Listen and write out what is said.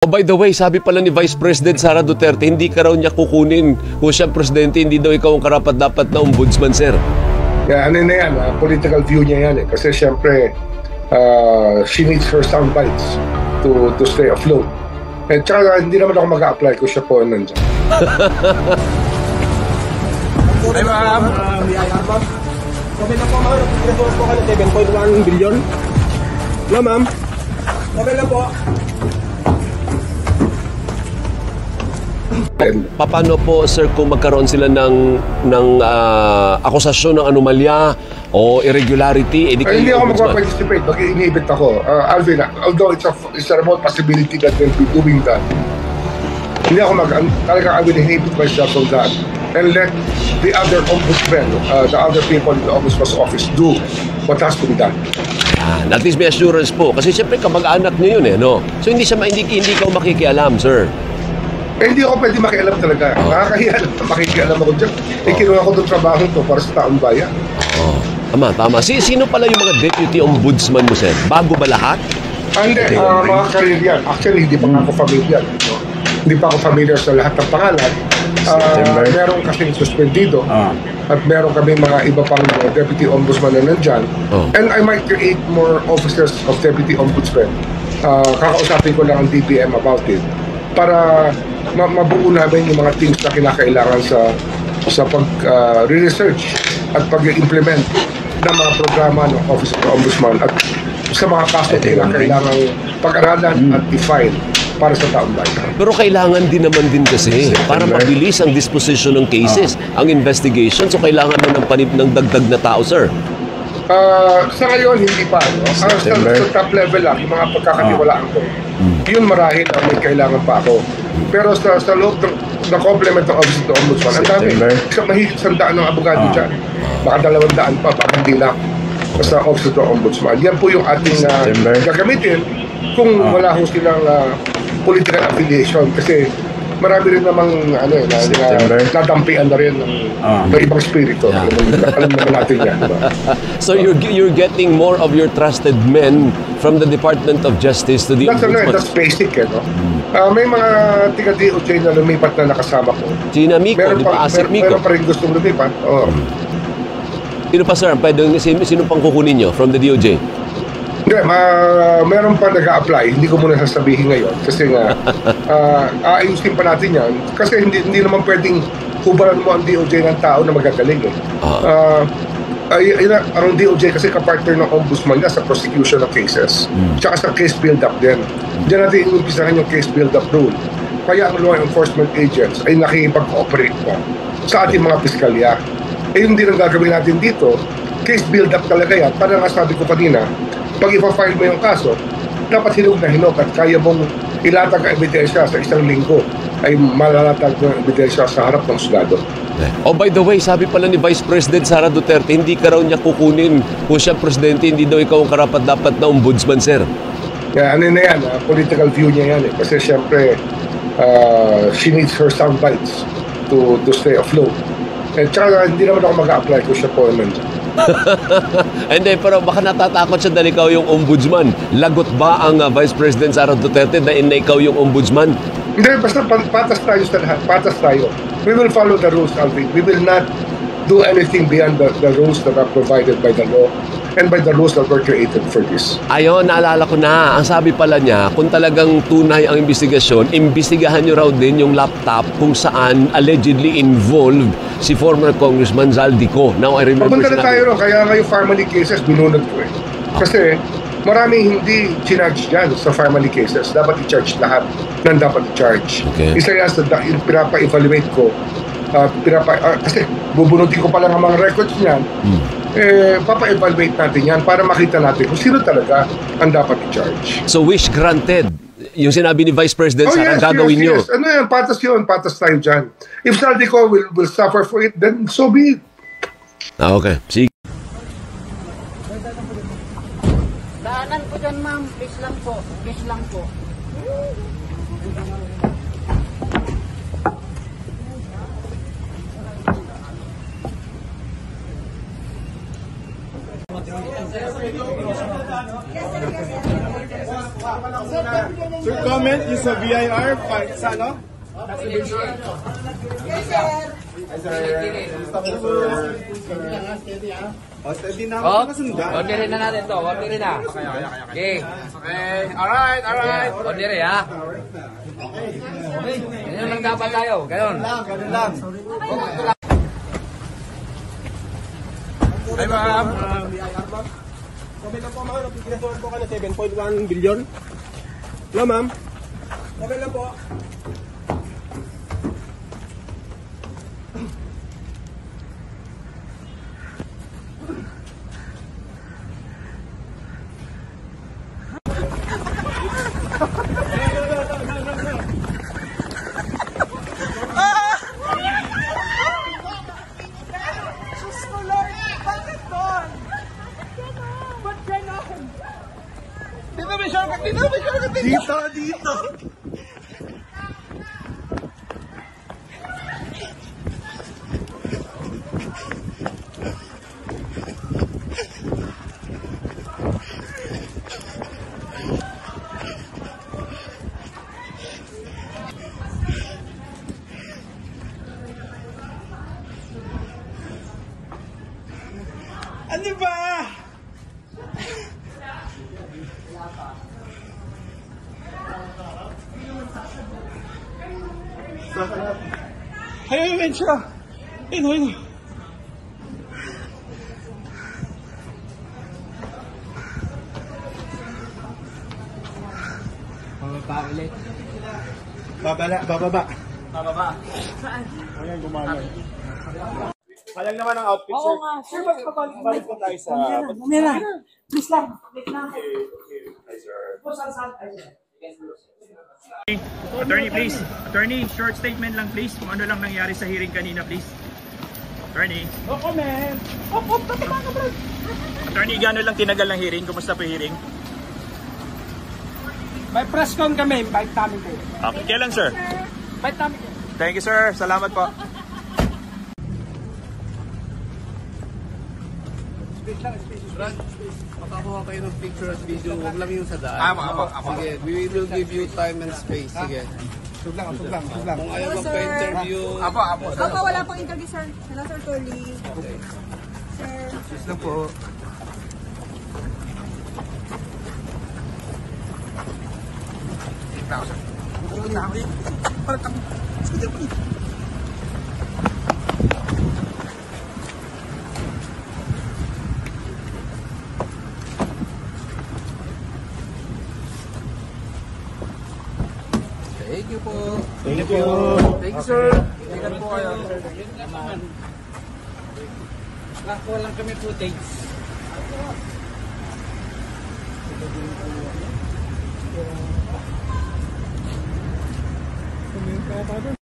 Oh, by the way, sabi pala ni Vice President Sara Duterte, hindi ka raw niya kukunin kung siya presidente, hindi daw ikaw ang karapat-dapat na ombudsman, sir. Yeah, ano na yan, political view niya yan eh. Kasi siyempre, she needs her sound bites to stay afloat. At saka hindi naman ako mag-a-apply kung siya po nandiyan. Ay ma'am. Okay na po ma'am, nag-report po kayo 7.1 billion. No ma'am. Okay na po. Paano po, sir, kung magkaroon sila ng akusasyon ng anomalya o irregularity? Hindi ako mag-participate. Mag-inhibit ako. Alvin, although it's a remote possibility that they'll be doing that, hindi ako talagang I will inhibit myself from that and let the other ombudsmen, the other people in the ombudsman's office do what has to be done. At least may assurance po. Kasi siyempre kamag-anak niyo yun eh, no? So hindi ikaw makikialam, sir. Hindi ako pwede makialam talaga. Nakakahiya lang na makikialam ako dyan. Kinuha ko itong trabaho to para sa taong bayan. Tama. Sino pala yung mga deputy ombudsman mo, sir? Bago ba lahat? Hindi, mga karir yan. Actually, hindi pa ako familiar. Hindi pa ako familiar sa lahat ng pangalan. Meron kasing suspendido. At meron kami mga iba pang deputy ombudsman na nandyan. And I might create more officers of deputy ombudsman. Kakausapin ko lang ang DBM about it. Para mabuo namin yung mga things na kinakailangan sa pag-research at pag-implement ng mga programa ng Office of the Ombudsman at sa mga kaso na kailangan pag-aralan at i-file para sa taong bayan. Pero kailangan din naman din kasi para mabilis ang disposition ng cases, ang investigation. So kailangan ng dagdag na tao, sir. Sa ngayon, hindi pa. Sa top level lang, yung mga pagkakatiwalaan ko, yun marahil may kailangan pa ako. Pero sa loob ng complement ng Office of the Ombudsman, ang dami. Mahigit 100 ng abogado dyan. Baka 200 pa, baka hindi lang. Sa Office of the Ombudsman. Yan po yung ating gagamitin kung wala ho silang political affiliation. Kasi marami rin namang nadampian na rin ng ibang spirito. Alam naman natin yan. Diba? So you're getting more of your trusted men from the Department of Justice to the Ombudsman. That's basic. May mga tiga-DOJ na lumipat na nakasama ko. Sina Miko, di ba? Asik Miko. Meron pa rin gustong lumipat. Sino pa, sir? Sino pang kukunin nyo from the DOJ? Hindi, meron pa nag-a-apply. Hindi ko muna sasabihin ngayon. Kasi nga, aayusin pa natin yan. Kasi hindi naman pwedeng hubaran mo ang DOJ ng tao na magagaling. Ang DOJ kasi kapartner ng ombudsman niya sa prosecution ng cases. Tsaka sa case build-up din. Diyan natin inumpisahan yung case build-up rule. Kaya ang law enforcement agents ay nakikipag-cooperate pa sa ating mga piskalya. Yun din ang gagawin natin dito. Case build-up talaga yan. Para nga sabi ko kanina, pag ipa-file mo yung kaso, dapat hinog na hinog at kaya mong ilatag ang ebidensya sa isang linggo ay malalatag ng ebidensya sa harap ng husgado. Oh, by the way, sabi pala ni Vice President Sara Duterte, hindi ka raw niya kukunin kung siya presidente, hindi daw ikaw ang karapat-dapat na ombudsman, sir. Kaya ano na yan, political view niya yan eh. Kasi siyempre, she needs her sound bites to stay afloat. At saka hindi naman ako mag-a-apply kung siya po nandiyan. Hindi, pero baka natatakot siya dahil ikaw yung ombudsman. Lagot ba ang Vice President Sara Duterte dahil na ikaw yung ombudsman? Hindi, basta patas tayo sa lahat. Patas tayo. We will follow the rules, Alvin. We will not do anything beyond the rules that are provided by the law and by the rules that were created for this. Ayun, naalala ko na. Ang sabi pala niya, kung talagang tunay ang investigasyon, imbestigahan niyo raw din yung laptop kung saan allegedly involved si former Congressman Zaldico. Now, I remember... Papunta na tayo ron. Kaya nga yung family cases, binunod ko eh. Kasi maraming hindi chinarge dyan sa family cases. Dapat i-charge lahat ng dapat i-charge. Okay. Isa yan sa pinapa-evaluate ko. Kasi bubunutin ko pa lang ang mga records niyan. Papa-evaluate natin yan para makita natin kung sino talaga ang dapat i-charge. So, wish granted. Yung sinabi ni Vice President Sara, gagawin nyo. Yes. Ano yan? Patas yun. Patas tayo dyan. If Zaldico will suffer for it, then so be it. Okay. Sige. Daanan po dyan, ma'am. Please lang po. Please lang po. Sir, comment yung sa VIR sa ano? Steady na ako kasundan. Ordinary na natin to. Ordinary na. Okay. Okay, alright. Ordinary ha. Ganyan lang dapat tayo. Ganon. Ganun lang. Hi ma'am. Okay lang po ma'am. Pinasuhan po ka na 7.1 billion. Hello ma'am. Okay lang po. Dito. Ano ba? Ayun siya. Ayun. Bababa ulit. Bababa. Saan? Ayan, gumagay. Sayang naman ang outfit, sir. Oo nga, Sir, balik po tayo sa... Mamaya na. Please lang. Attorney, please. Attorney, short statement lang, please. Kung ano lang nangyari sa hearing kanina, please. Attorney. No comment. Attorney, gano'n lang tinagal ng hearing? Kumusta po yung hearing? May press con kami. Bite namin kayo. Okay, kailan, sir? Bite namin kayo. Thank you, sir. Salamat po. Makakuha kayo ng picture at video, huwag lang yung sa daan. Sige, we will give you time and space. Sige. Sug lang. Kung ayaw magpa-interview, Opo, wala pong interview, sir. Hello, Sir Tully. Sir. Please lang po. thank you po. Thank you. Thank you, sir. Tingnan po kayo. Nakakuha lang kami footage. Tumingin ka pa doon.